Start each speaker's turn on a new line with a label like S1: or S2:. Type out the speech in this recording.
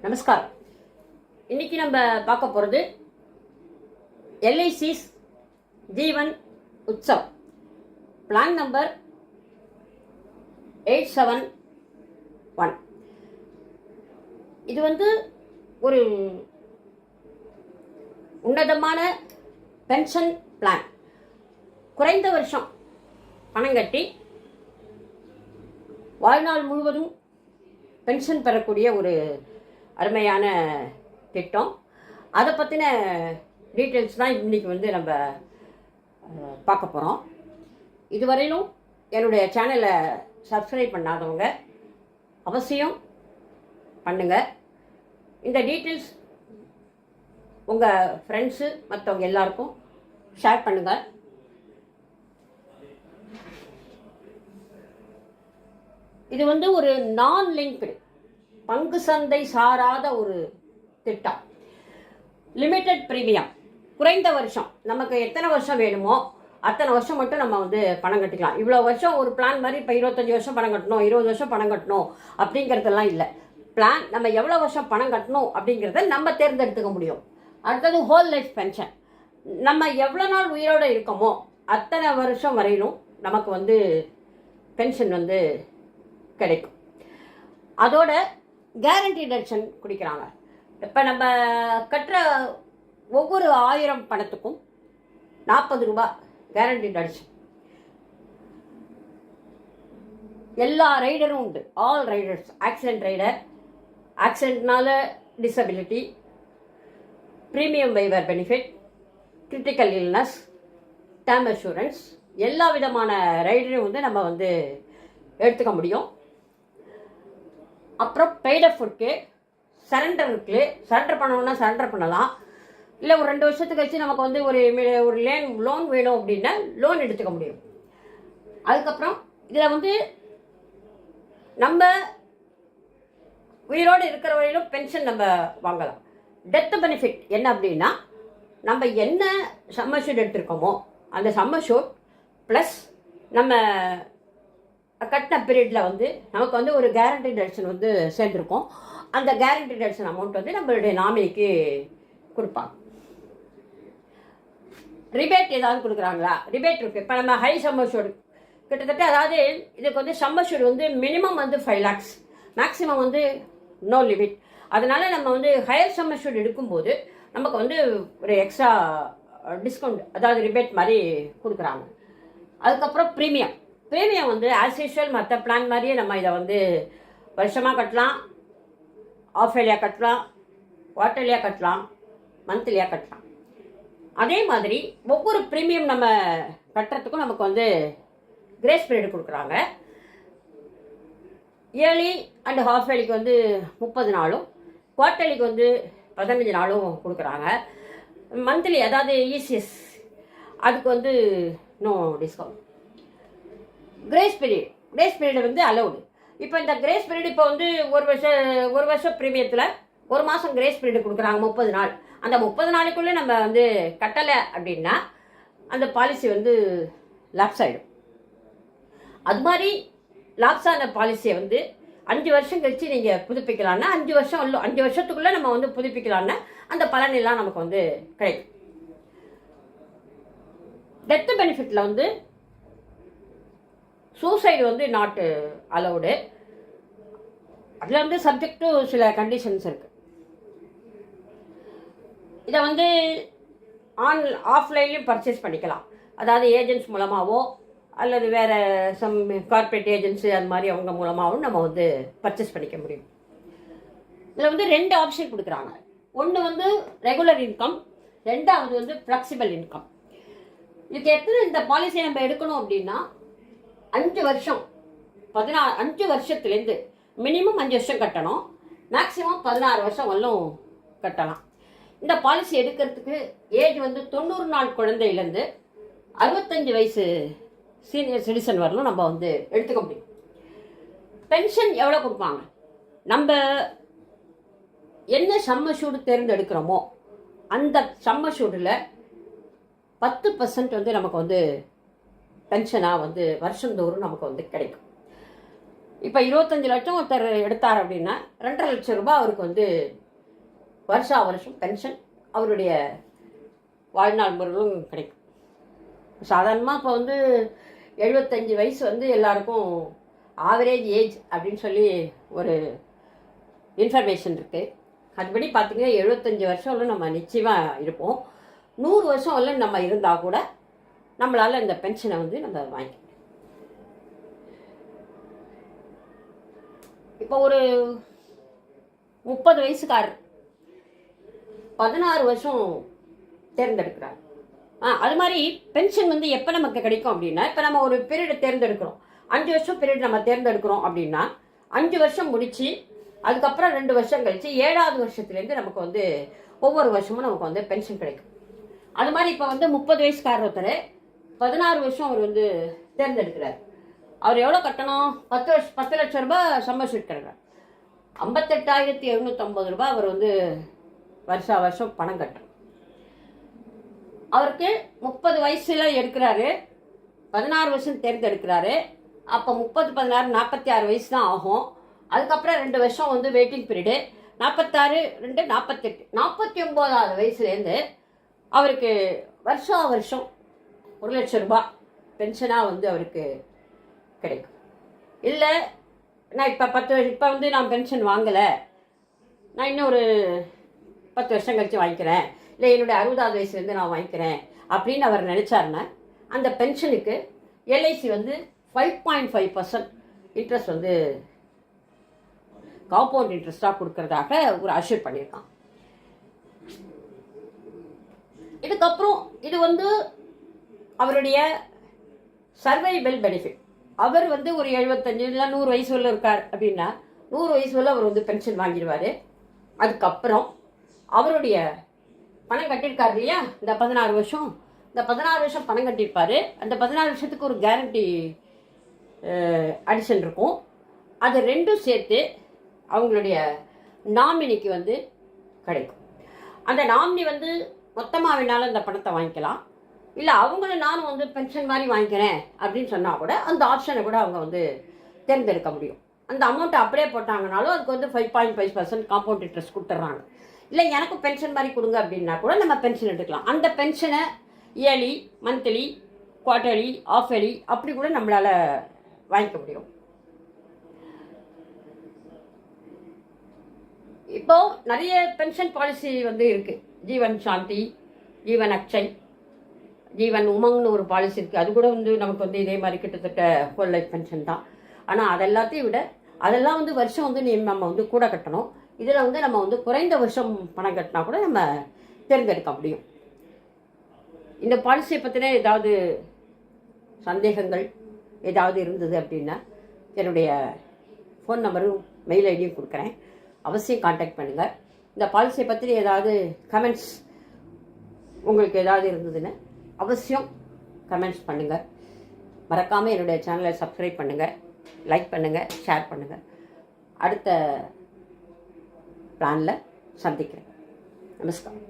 S1: நமஸ்காரம். இன்னைக்கு நம்ம பார்க்க போகிறது எல்ஐசிஸ் ஜீவன் உற்சவ் பிளான் நம்பர் 871. இது ஒரு உன்னதமான பென்ஷன் பிளான். குறைந்த வருஷம் பணம் கட்டி வாழ்நாள் முழுவதும் பென்ஷன் பெறக்கூடிய ஒரு அருமையான திட்டம். அதை பற்றின டீட்டெயில்ஸ் தான் இன்றைக்கி நம்ம பார்க்க போகிறோம். இதுவரையிலும் என்னுடைய சேனலை சப்ஸ்கிரைப் பண்ணாதவங்க அவசியம் பண்ணுங்கள். இந்த டீட்டெயில்ஸ் உங்கள் ஃப்ரெண்ட்ஸு மற்றவங்க எல்லாருக்கும் ஷேர் பண்ணுங்கள். இது ஒரு நான் லிங்க்டு பங்கு சந்தை சாராத ஒரு திட்டம். Limited premium. குறைந்த வருஷம், நமக்கு எத்தனை வருஷம் வேணுமோ அத்தனை வருஷம் மட்டும் நம்ம பணம் கட்டிக்கலாம். இவ்வளோ வருஷம் ஒரு பிளான் மாதிரி இப்போ 25 வருஷம் பணம் கட்டணும், 20 வருஷம் பணம் கட்டணும் அப்படிங்கிறதெல்லாம் இல்லை. பிளான் நம்ம எவ்வளோ வருஷம் பணம் கட்டணும் அப்படிங்கிறத நம்ம தேர்ந்தெடுத்துக்க முடியும். அடுத்தது ஹோல் லைஃப் பென்ஷன். நம்ம எவ்வளோ நாள் உயிரோடு இருக்கோமோ அத்தனை வருஷம் வரையிலும் நமக்கு பென்ஷன் கிடைக்கும். அதோட கேரண்டி டென்ஷன் குடிக்கிறாங்க. இப்போ நம்ம கட்டுற ஒவ்வொரு 1000 பணத்துக்கும் 40 ரூபாய் கேரண்டி டென்ஷன். எல்லா ரைடரும் உண்டு. ஆல் ரைடர்ஸ், ஆக்சிடென்ட் ரைடர், ஆக்சிடென்ட்னால disability, premium waiver benefit, critical illness, term assurance, எல்லா விதமான ரைடரையும் நம்ம எடுத்துக்க முடியும். அப்புறம் பெய்ட் அப் இருக்கு, சரண்டர் இருக்கு. சரண்டர் பண்ணணும்னா சரண்டர் பண்ணலாம். இல்லை ஒரு 2 வருஷத்துக்கு கழிச்சு நமக்கு ஒரு லோன் வேணும் அப்படின்னா லோன் எடுத்துக்க முடியும். அதுக்கப்புறம் இதில் நம்ம உயிரோடு இருக்கிற வரையிலும் பென்ஷன் நம்ம வாங்கலாம். டெத் பெனிஃபிட் என்ன அப்படின்னா, நம்ம என்ன சம்மர்ஷூட் எடுத்திருக்கோமோ அந்த சம்மர்ஷூட் ப்ளஸ் நம்ம கட்டின பீரியடில் நமக்கு ஒரு கேரண்டி டென்ஷன் சேர்ந்துருக்கும். அந்த கேரண்டி டென்ஷன் அமௌண்ட் நம்மளுடைய நாமினிக்கு கொடுப்பாங்க. ரிபேட் ஏதாவது கொடுக்குறாங்களா? ரிபேட் இருக்குது. இப்போ நம்ம ஹை சம்மர்ஷூட் கிட்டத்தட்ட, அதாவது இதுக்கு sum assured minimum 5 lakhs, maximum no limit. அதனால நம்ம ஹையர் சம்மர்ஷூட் எடுக்கும்போது நமக்கு ஒரு எக்ஸ்ட்ரா டிஸ்கவுண்ட், அதாவது ரிபேட் மாதிரி கொடுக்குறாங்க. அதுக்கப்புறம் ப்ரீமியம். ஆஸ் யூஷுவல் மற்ற பிளான் மாதிரியே நம்ம இதை வருஷமாக கட்டலாம், ஆஃப் இயர்லியாக கட்டலாம், குவார்டர்லியாக கட்டலாம், மந்த்லியாக கட்டலாம். அதே மாதிரி ஒவ்வொரு ப்ரீமியம் நம்ம கட்டுறதுக்கும் நமக்கு கிரேஸ் பீரியட் கொடுக்குறாங்க. இயர்லி அண்ட் ஹாஃப் இயர்லிக்கு 30 நாளும், குவார்டர்லிக்கு 15 நாளும் கொடுக்குறாங்க. மந்த்லி, அதாவது இசிஎஸ், அதுக்கு no discount. Grace period allowed. இப்போ இந்த கிரேஸ் பீரியட் இப்போ ஒரு வருஷம் ப்ரீமியத்தில் ஒரு மாதம் கிரேஸ் பீரியட் கொடுக்குறாங்க, 30 நாள். அந்த 30 நாளைக்குள்ளே நம்ம கட்டலை அப்படின்னா அந்த பாலிசி லாப்ஸ் ஆகிடும். அது மாதிரி லாப்ஸ் ஆன பாலிசியை 5 வருஷம் கழிச்சு நீங்கள் புதுப்பிக்கலான்னா 5 வருஷத்துக்குள்ளே நம்ம புதுப்பிக்கலான்னா அந்த பலனெல்லாம் நமக்கு கிடைக்கும். டெத் பெனிஃபிட்டில் சூசைடு நாட் அலௌடு. அதில் சப்ஜெக்ட் டு சில கண்டிஷன்ஸ் இருக்குது. இதை ஆஃப்லைன்லையும் பர்ச்சேஸ் பண்ணிக்கலாம். அதாவது ஏஜென்ட்ஸ் மூலமாகவோ அல்லது வேறு சம் கார்பரேட் ஏஜென்சி அது மாதிரி அவங்க மூலமாகவும் நம்ம பர்ச்சேஸ் பண்ணிக்க முடியும். இதில் 2 ஆப்ஷன் கொடுக்குறாங்க. ஒன்று ரெகுலர் இன்கம், ரெண்டாவது ஃப்ளெக்சிபிள் இன்கம். இதுக்கு எத்தனை இந்த பாலிசியை நம்ம எடுக்கணும் அப்படின்னா 5 வருஷம், 5 வருஷத்துலேருந்து மினிமம் 5 வருஷம் கட்டணும், மேக்ஸிமம் 16 வருஷம் வரலும் கட்டலாம். இந்த பாலிசி எடுக்கிறதுக்கு ஏஜ் 90 நாள் குழந்தையிலேருந்து 65 வயசு சீனியர் சிட்டிசன் வரலும் நம்ம எடுத்துக்க முடியும். பென்ஷன் எவ்வளோ கொடுப்பாங்க? நம்ம என்ன சம்மர்ஷூடு தேர்ந்தெடுக்கிறோமோ அந்த சம்மர்ஷூடில் 10% நமக்கு பென்ஷனாக வருஷந்தோறும் நமக்கு கிடைக்கும். இப்போ 25 லட்சம் ஒருத்தர் எடுத்தார் அப்படின்னா 2.5 லட்சம் ரூபாய் அவருக்கு வந்து வருஷம் பென்ஷன் அவருடைய வாழ்நாள் முறையிலும் கிடைக்கும். சாதாரணமாக இப்போ வந்து 75 வயசு வந்து எல்லாருக்கும் ஆவரேஜ் ஏஜ் அப்படின்னு சொல்லி ஒரு இன்ஃபர்மேஷன் இருக்குது. அதுபடி பார்த்தீங்கன்னா 75 வருஷம் வரலும் நம்ம நிச்சயமாக இருப்போம். 100 வருஷம் வரலும் நம்ம இருந்தால் கூட நம்மளால் இந்த பென்ஷனை வந்து நம்ம வாங்கிக்கலாம். இப்போ ஒரு 30 வயசுக்காரர் 16 வருஷம் தேர்ந்தெடுக்கிறார். அது மாதிரி பென்ஷன் வந்து எப்போ நமக்கு கிடைக்கும் அப்படின்னா, இப்போ நம்ம ஒரு பீரியட் தேர்ந்தெடுக்கிறோம், 5 வருஷம் பீரியட் நம்ம தேர்ந்தெடுக்கிறோம் அப்படின்னா 5 வருஷம் முடிச்சு அதுக்கப்புறம் 2 வருஷம் கழிச்சு 7வது வருஷத்துலேருந்து நமக்கு வந்து ஒவ்வொரு வருஷமும் நமக்கு வந்து பென்ஷன் கிடைக்கும். அது மாதிரி இப்போ வந்து 30 வயசுக்காரர் ஒருத்தர் 16 வருஷம் அவர் வந்து தேர்ந்தெடுக்கிறார். அவர் எவ்வளோ கட்டணும்? 10 லட்சம் ரூபாய் சம்பளம் கிடைக்கிறார். 58,750 ரூபாய் அவர் வந்து வருஷம் பணம் கட்டணும். அவருக்கு 30 வயசுல எடுக்கிறாரு, 16 வருஷம் தேர்ந்தெடுக்கிறாரு. அப்போ 30 16 46 வயசு தான் ஆகும். அதுக்கப்புறம் 2 வருஷம் வந்து வெயிட்டிங் பீரியடு, 46 2 48 49வது வயசுலேருந்து அவருக்கு வருஷம் 1 லட்சம் ரூபாய் பென்ஷனாக வந்து அவருக்கு கிடைக்கும். இல்லை நான் இப்போ வந்து நான் பென்ஷன் வாங்கலை, நான் இன்னும் ஒரு 10 வருஷம் கழித்து வாங்கிக்கிறேன், இல்லை என்னுடைய 60வது வயசுலேருந்து நான் வாங்கிக்கிறேன் அப்படின்னு அவர் நினச்சாருன்னா அந்த பென்ஷனுக்கு எல்ஐசி வந்து 5.5% இன்ட்ரெஸ்ட் வந்து காம்பவுண்ட் இன்ட்ரெஸ்டாக கொடுக்கறதாக ஒரு அஷ்யூர் பண்ணியிருக்கான். இதுக்கப்புறம் இது வந்து அவருடைய சர்வைவல் பெனிஃபிட். அவர் வந்து ஒரு 75 இல்லை 100 வயசு வரல இருக்கார் அப்படின்னா 100 வயசு வரல அவர் வந்து பென்ஷன் வாங்கிடுவார். அதுக்கப்புறம் அவருடைய பணம் கட்டியிருக்காரு இல்லையா, இந்த 16 வருஷம், இந்த 16 வருஷம் பணம் கட்டியிருப்பார். அந்த 16 வருஷத்துக்கு ஒரு கேரண்டி அடிஷன் இருக்கும். அது ரெண்டும் சேர்த்து அவங்களுடைய நாமினிக்கு வந்து கிடைக்கும். அந்த நாமினி வந்து மொத்தமாக வேணாலும் அந்த பணத்தை வாங்கிக்கலாம், இல்லை அவங்கள நானும் வந்து பென்ஷன் மாதிரி வாங்கிக்கிறேன் அப்படின்னு சொன்னால் கூட அந்த ஆப்ஷனை கூட அவங்க வந்து தேர்ந்தெடுக்க முடியும். அந்த அமௌண்ட்டை அப்படியே போட்டாங்கனாலும் அதுக்கு வந்து 5.5% காம்பவுண்ட் இன்ட்ரெஸ்ட் கொடுத்துட்றாங்க. இல்லை எனக்கு பென்ஷன் மாதிரி கொடுங்க அப்படின்னா கூட நம்ம பென்ஷன் எடுக்கலாம். அந்த பென்ஷனை yearly, monthly, quarterly, half yearly அப்படி கூட நம்மளால் வாங்கிக்க முடியும். இப்போ நிறைய பென்ஷன் பாலிசி வந்து இருக்குது. ஜீவன் சாந்தி, ஜீவன் அக்ஷய், ஜீவன் உமங்னு ஒரு பாலிசி இருக்குது. அது கூட வந்து நமக்கு வந்து இதே மாதிரி கிட்டத்தட்ட ஹோல் லைஃப் பென்ஷன் தான். ஆனால் அதெல்லாத்தையும் விட அதெல்லாம் வந்து வருஷம் வந்து நம்ம வந்து கூட கட்டணும். இதில் வந்து நம்ம வந்து குறைந்த வருஷம் பணம் கட்டினா கூட நம்ம தேர்ந்தெடுக்க முடியும். இந்த பாலிசியை பற்றின ஏதாவது சந்தேகங்கள் ஏதாவது இருந்தது அப்படின்னா என்னுடைய ஃபோன் நம்பரும் மெயில் ஐடியும் கொடுக்குறேன், அவசியம் கான்டாக்ட் பண்ணுங்கள். இந்த பாலிசியை பற்றி ஏதாவது கமெண்ட்ஸ் உங்களுக்கு ஏதாவது இருந்ததுன்னு அவசியம் கமெண்ட்ஸ் பண்ணுங்கள். மறக்காமல் என்னுடைய சேனலை சப்ஸ்கிரைப் பண்ணுங்கள், லைக் பண்ணுங்கள், ஷேர் பண்ணுங்கள். அடுத்த பிளானில் சந்திக்கிறேன். நமஸ்காரம்.